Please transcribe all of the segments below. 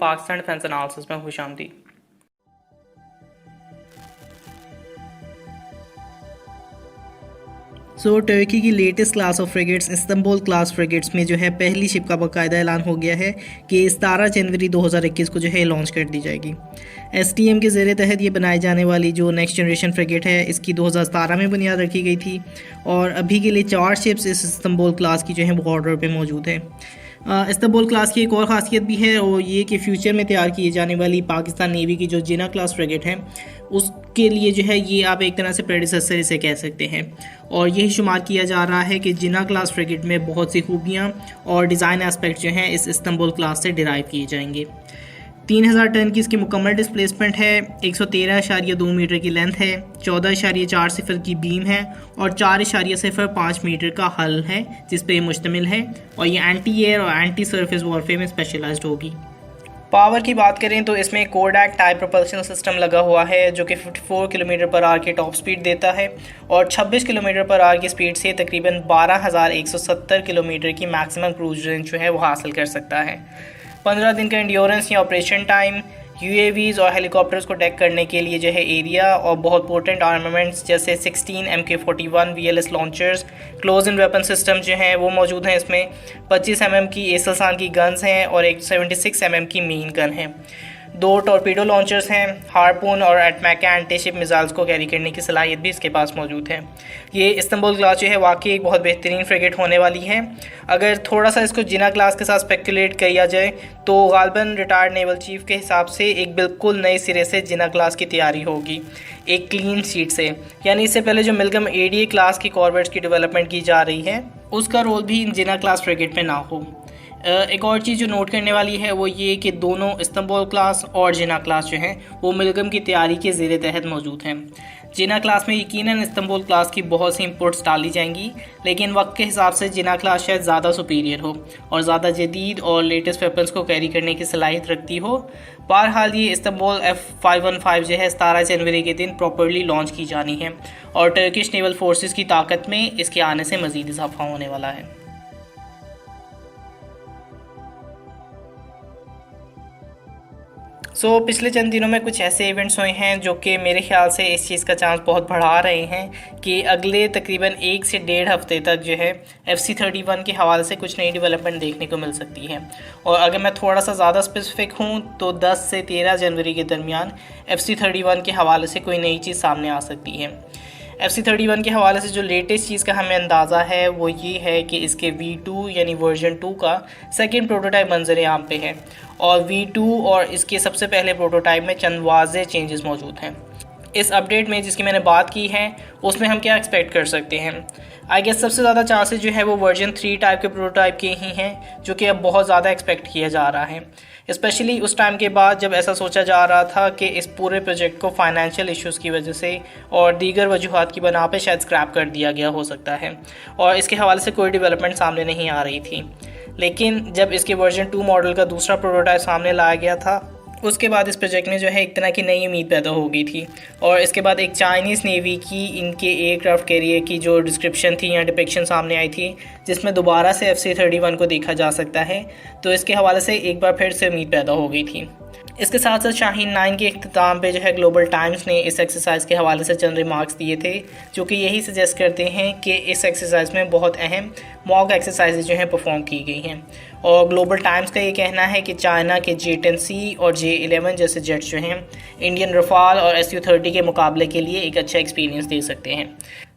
Pakistan defence analysis में खुशामदीद। Turkey की latest class of frigates Istanbul class frigates में जो है पहली शिप का बाकायदा ऐलान हो गया है कि 17 जनवरी 2021 को जो है लॉन्च कर दी जाएगी। STM के ज़ेरे तहत ये बनाई जाने वाली जो नेक्स्ट जनरेशन फ्रिगेट है, इसकी 2017 में बुनियाद रखी गई थी और अभी के लिए 4 शिप्स इस इस्तंबुल क्लास की जो है वो ऑर्डर पे मौजूद है। इस्तंबुल क्लास की एक और ख़ासियत भी है और ये कि फ्यूचर में तैयार किए जाने वाली पाकिस्तान नेवी की जो जिना क्लास फ्रिगेट है उसके लिए जो है ये आप एक तरह से प्रेडिसेसर इसे कह सकते हैं। और यही शुमार किया जा रहा है कि जिना क्लास फ्रिगेट में बहुत सी खूबियाँ और डिज़ाइन एस्पेक्ट जो हैं इस इस्तंबुल क्लास से डिराइव किए जाएंगे। 3000 टन की इसकी मुकम्मल डिस्प्लेसमेंट है, 113.2 मीटर की लेंथ है, 14.4 की बीम है और 4.5 मीटर का हल है जिस पे मुश्तमिल है और ये एंटी एयर और एंटी सरफेस वॉरफेयर में स्पेशलाइज्ड होगी। पावर की बात करें तो इसमें कोडैक टाइप प्रोपल्शन सिस्टम लगा हुआ है जो कि 54 किलोमीटर पर आवर की टॉप स्पीड देता है और 26 किलोमीटर पर आवर की स्पीड से तकरीबन 12,170 किलोमीटर की मैक्सिमम क्रूज रेंज जो है वो हासिल कर सकता है। 15 दिन का इंड्योरेंस या ऑपरेशन टाइम, UAVs और हेलीकॉप्टर्स को टैग करने के लिए जो है एरिया और बहुत पोटेंट आर्मामेंट्स जैसे 16 MK41 VLS launchers, close in weapon system जो हैं वो मौजूद हैं। इसमें 25 mm की एसलसान की गन्स हैं और एक 76 mm की मेन गन है। 2 टॉर्पीडो लॉन्चर्स हैं। हार्पून और एटमैका एंटी शिप मिसाइल्स को कैरी करने की सलाहियत भी इसके पास मौजूद है। ये इस्तंबुल क्लास जो है वाकई एक बहुत बेहतरीन फ्रिगेट होने वाली है। अगर थोड़ा सा इसको जिना क्लास के साथ स्पेकुलेट किया जाए तो गालबन रिटायर्ड नेवल चीफ के हिसाब से एक बिल्कुल नए सिरे से जिना क्लास की तैयारी होगी, एक क्लीन शीट से। यानी इससे पहले जो मिलगम ADA क्लास की कॉर्वेट्स की डेवलपमेंट की जा रही है उसका रोल भी इन जिना क्लास फ्रिगेट में ना हो। एक और चीज़ जो नोट करने वाली है वो ये कि दोनों इस्तंबुल क्लास और जिना क्लास जो हैं वो मिलगम की तैयारी के ज़ेरे तहत मौजूद हैं। जिना क्लास में यकीनन इस्तंबुल क्लास की बहुत सी इंपुट्स डाली जाएंगी, लेकिन वक्त के हिसाब से जिना क्लास शायद ज़्यादा सुपीरियर हो और ज़्यादा जदीद और लेटेस्ट वेपन्स को कैरी करने की सलाहियत रखती हो। बहरहाल ये इस्तंबुल F515 जो है 17 जनवरी के दिन प्रॉपरली लॉन्च की जानी है और टर्किश नेवल फोर्सेस की ताकत में इसके आने से मज़ीद इजाफा होने वाला है। पिछले चंद दिनों में कुछ ऐसे इवेंट्स हुए हैं जो कि मेरे ख्याल से इस चीज़ का चांस बहुत बढ़ा रहे हैं कि अगले तकरीबन 1 से 1.5 हफ्ते तक जो है FC31 के हवाले से कुछ नई डेवलपमेंट देखने को मिल सकती है। और अगर मैं थोड़ा सा ज़्यादा स्पेसिफिक हूँ तो 10 से 13 जनवरी के दरमियान FC31 के हवाले से कोई नई चीज़ सामने आ सकती है। FC31 के हवाले से जो लेटेस्ट चीज़ का हमें अंदाज़ा है वो ये है कि इसके V2 यानी वर्जन 2 का सेकंड प्रोटोटाइप मंजर आम पे है और V2 और इसके सबसे पहले प्रोटोटाइप में चंद वाज़ेह चेंजेस मौजूद हैं। इस अपडेट में जिसकी मैंने बात की है उसमें हम क्या एक्सपेक्ट कर सकते हैं। आई गेस सबसे ज़्यादा चांसेस जो है वो वर्जन 3 टाइप के प्रोटोटाइप के ही हैं जो कि अब बहुत ज़्यादा एक्सपेक्ट किया जा रहा है, स्पेशली उस टाइम के बाद जब ऐसा सोचा जा रहा था कि इस पूरे प्रोजेक्ट को फाइनेंशियल इश्यूज़ की वजह से और दीगर वजूहात की बना पे शायद स्क्रैप कर दिया गया हो सकता है और इसके हवाले से कोई डेवलपमेंट सामने नहीं आ रही थी। लेकिन जब इसके वर्जन 2 मॉडल का दूसरा प्रोटोटाइप सामने लाया गया था उसके बाद इस प्रोजेक्ट में जो है एक तरह की नई उम्मीद पैदा हो गई थी और इसके बाद एक चाइनीज़ नेवी की इनके एयरक्राफ्ट कैरियर की जो डिस्क्रिप्शन थी या डिपिक्शन सामने आई थी जिसमें दोबारा से FC31 को देखा जा सकता है, तो इसके हवाले से एक बार फिर से उम्मीद पैदा हो गई थी। इसके साथ साथ शाहीन 9 के इख्तिताम पे जो है ग्लोबल टाइम्स ने इस एक्सरसाइज के हवाले से चंद रिमार्क्स दिए थे जो कि यही सजेस्ट करते हैं कि इस एक्सरसाइज में बहुत अहम मॉक एक्सरसाइजेज जो हैं परफॉर्म की गई हैं और ग्लोबल टाइम्स का ये कहना है कि चाइना के J-10C और J-11 जैसे जेट्स जो हैं इंडियन रफाल और Su-30 के मुकाबले के लिए एक अच्छा एक्सपीरियंस दे सकते हैं।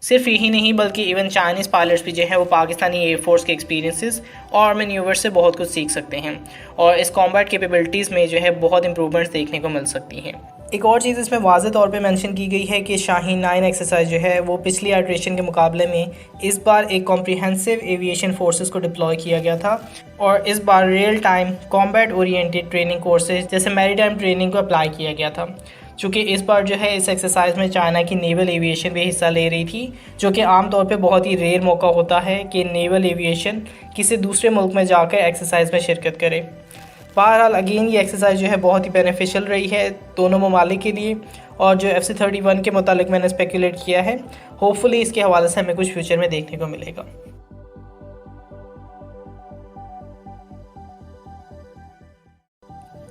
सिर्फ यही नहीं बल्कि इवन चाइनीज़ पायलट्स भी जो है वो पाकिस्तानी एयरफोर्स के एक्सपीरियंसेस और मैन्यूवर्स से बहुत कुछ सीख सकते हैं और इस कॉम्बैट कैपेबिलिटीज़ में जो है बहुत इंप्रूवमेंट्स देखने को मिल सकती हैं। एक और चीज़ इसमें वाज़ेह तौर पे मेंशन की गई है कि शाहीन 9 एक्सरसाइज जो है वो पिछली आइट्रेशन के मुकाबले में इस बार एक कॉम्प्रिहेंसिव एविएशन फोर्सेस को डिप्लॉय किया गया था और इस बार real time combat oriented training courses जैसे मैरीटाइम ट्रेनिंग को अप्लाई किया गया था। चूँकि इस बार जो है इस एक्सरसाइज में चाइना की नेवल एविएशन भी हिस्सा ले रही थी जो कि आम तौर पे बहुत ही रेयर मौका होता है कि नेवल एविएशन किसी दूसरे मुल्क में जाकर एक्सरसाइज में शिरकत करे। बहरहाल अगेन ये एक्सरसाइज जो है बहुत ही बेनिफिशियल रही है दोनों ममालिक के लिए और जो FC31 के मुतालिक मैंने स्पेकुलेट किया है होपफुली इसके हवाले से हमें कुछ फ्यूचर में देखने को मिलेगा।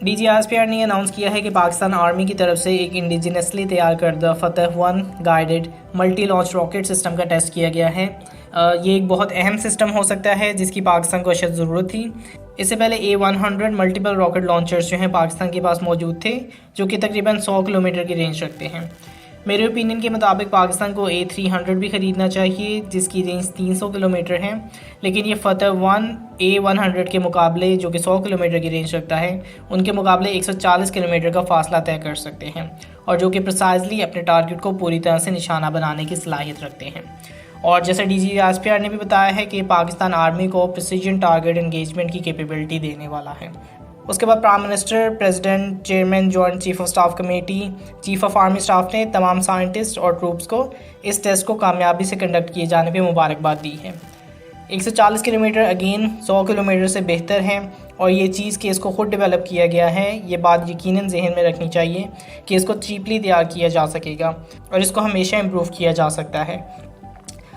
DGRSPR ने अनाउंस किया है कि पाकिस्तान आर्मी की तरफ से एक इंडिजिनसली तैयार करदा फतह-1 guided multi launch rocket system का टेस्ट किया गया है। ये एक बहुत अहम सिस्टम हो सकता है जिसकी पाकिस्तान को अशद ज़रूरत थी। इससे पहले A100 मल्टीपल रॉकेट लॉन्चर्स जो हैं पाकिस्तान के पास मौजूद थे, जो कि तकरीबन 100 किलोमीटर की रेंज रखते हैं। मेरे ओपिनियन के मुताबिक पाकिस्तान को A300 भी ख़रीदना चाहिए जिसकी रेंज 300 किलोमीटर है, लेकिन ये फतह-1 A100 के मुकाबले जो कि 100 किलोमीटर की रेंज रखता है, उनके मुकाबले 140 किलोमीटर का फासला तय कर सकते हैं और जो कि प्रिसाइजली अपने टारगेट को पूरी तरह से निशाना बनाने की सलाहियत रखते हैं। और जैसा DGRSPR ने भी बताया है कि पाकिस्तान आर्मी को प्रिसीजन टारगेट एंगेजमेंट की कैपेबिलिटी देने वाला है। उसके बाद prime minister, president, chairman, joint chief of staff committee, chief of army staff ने तमाम साइंटिस्ट और ट्रूप्स को इस टेस्ट को कामयाबी से कंडक्ट किए जाने पे मुबारकबाद दी है। 140 किलोमीटर अगेन 100 किलोमीटर से बेहतर है और ये चीज़ कि इसको ख़ुद डेवलप किया गया है, ये बात यकीनन जहन में रखनी चाहिए कि इसको चीपली तैयार किया जा सकेगा और इसको हमेशा इम्प्रूव किया जा सकता है।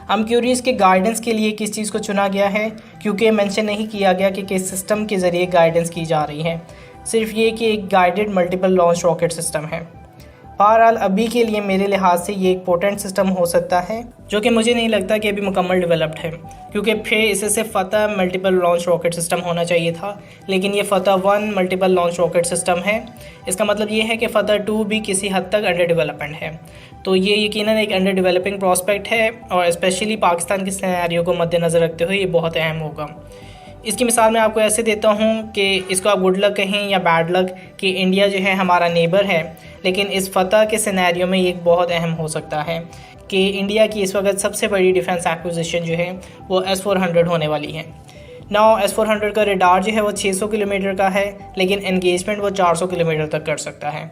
हम क्यूरीज के गाइडेंस के लिए किस चीज़ को चुना गया है, क्योंकि मेंशन नहीं किया गया कि किस सिस्टम के ज़रिए गाइडेंस की जा रही है, सिर्फ ये कि एक guided multiple launch rocket system है। बहरहाल अभी के लिए मेरे लिहाज से ये एक पोटेंट सिस्टम हो सकता है जो कि मुझे नहीं लगता कि अभी मुकम्मल डेवलप्ड है, क्योंकि फिर इसे सिर्फ फतह मल्टीपल लॉन्च रॉकेट सिस्टम होना चाहिए था, लेकिन ये फतह-1 मल्टीपल लॉन्च रॉकेट सिस्टम है। इसका मतलब ये है कि फतह-2 भी किसी हद तक अंडर डेवलपमेंट है, तो ये यकीनन एक अंडर डेवलपिंग प्रॉस्पेक्ट है और स्पेशली पाकिस्तान के सिनेरियो को मद्देनज़र रखते हुए ये बहुत अहम होगा। इसकी मिसाल मैं आपको ऐसे देता हूँ कि इसको आप गुड लक कहें या बैड लक कि इंडिया जो है हमारा नेबर है, लेकिन इस फतह के सिनेरियो में ये बहुत अहम हो सकता है कि इंडिया की इस वक्त सबसे बड़ी डिफेंस एक्विजिशन जो है वो S-400 होने वाली है। नाउ S-400 का रेडार जो है वो 600 किलोमीटर का है, लेकिन एंगेजमेंट वो 400 किलोमीटर तक कर सकता है।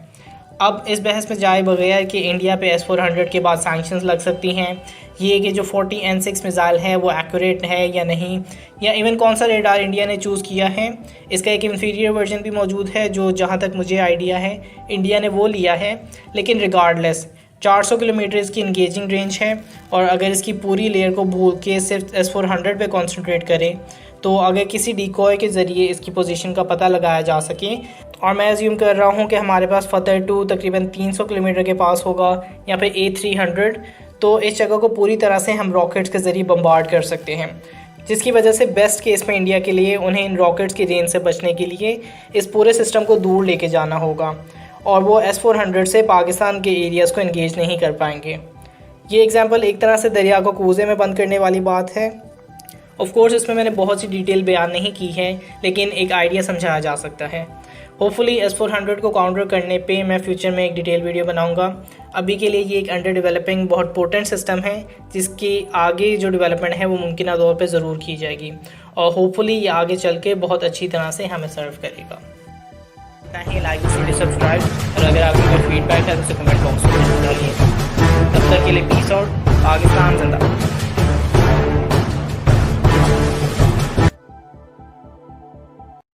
अब इस बहस में जाए बगैर कि इंडिया पे S-400 के बाद सैंक्शंस लग सकती हैं, ये कि जो 40N6 मिसाइल है वो एक्यूरेट है या नहीं, या इवन कौन सा रेडार इंडिया ने चूज़ किया है, इसका एक इंफीरियर वर्जन भी मौजूद है जो जहाँ तक मुझे आइडिया है इंडिया ने वो लिया है। लेकिन रिगार्डलेस 400 किलोमीटर इसकी इंगेजिंग रेंज है और अगर इसकी पूरी लेयर को भूल के सिर्फ S-400 पे कॉन्सेंट्रेट करें तो अगर किसी डिकॉय के ज़रिए इसकी पोजीशन का पता लगाया जा सके, और मैं अज्यूम कर रहा हूँ कि हमारे पास फतह-2 तकरीबन 300 किलोमीटर के पास होगा या फिर A300, तो इस जगह को पूरी तरह से हम रॉकेट्स के ज़रिए बम्बार्ड कर सकते हैं, जिसकी वजह से बेस्ट केस में इंडिया के लिए उन्हें इन रॉकेट्स की रेंज से बचने के लिए इस पूरे सिस्टम को दूर लेके जाना होगा और वो S-400 से पाकिस्तान के एरियाज़ को इंगेज नहीं कर पाएंगे। ये एग्ज़ाम्पल एक तरह से दरिया को कूज़े में बंद करने वाली बात है। ऑफ कोर्स इसमें मैंने बहुत सी डिटेल बयान नहीं की है, लेकिन एक आइडिया समझाया जा सकता है। होपफुली S-400 को काउंटर करने पे मैं फ्यूचर में एक डिटेल वीडियो बनाऊंगा। अभी के लिए ये एक अंडर डेवलपिंग बहुत पोटेंट सिस्टम है जिसकी आगे जो डेवलपमेंट है वो मुमकिन तौर पे ज़रूर की जाएगी और होपफुली ये आगे चल के बहुत अच्छी तरह से हमें सर्व करेगा। लाइक, वीडियो सब्सक्राइब, और अगर आपको कोई फीडबैक है तो उसे कमेंट बॉक्स में जरूर डालिए। तब तक के लिए पीस आउट, पाकिस्तान जिंदाबाद।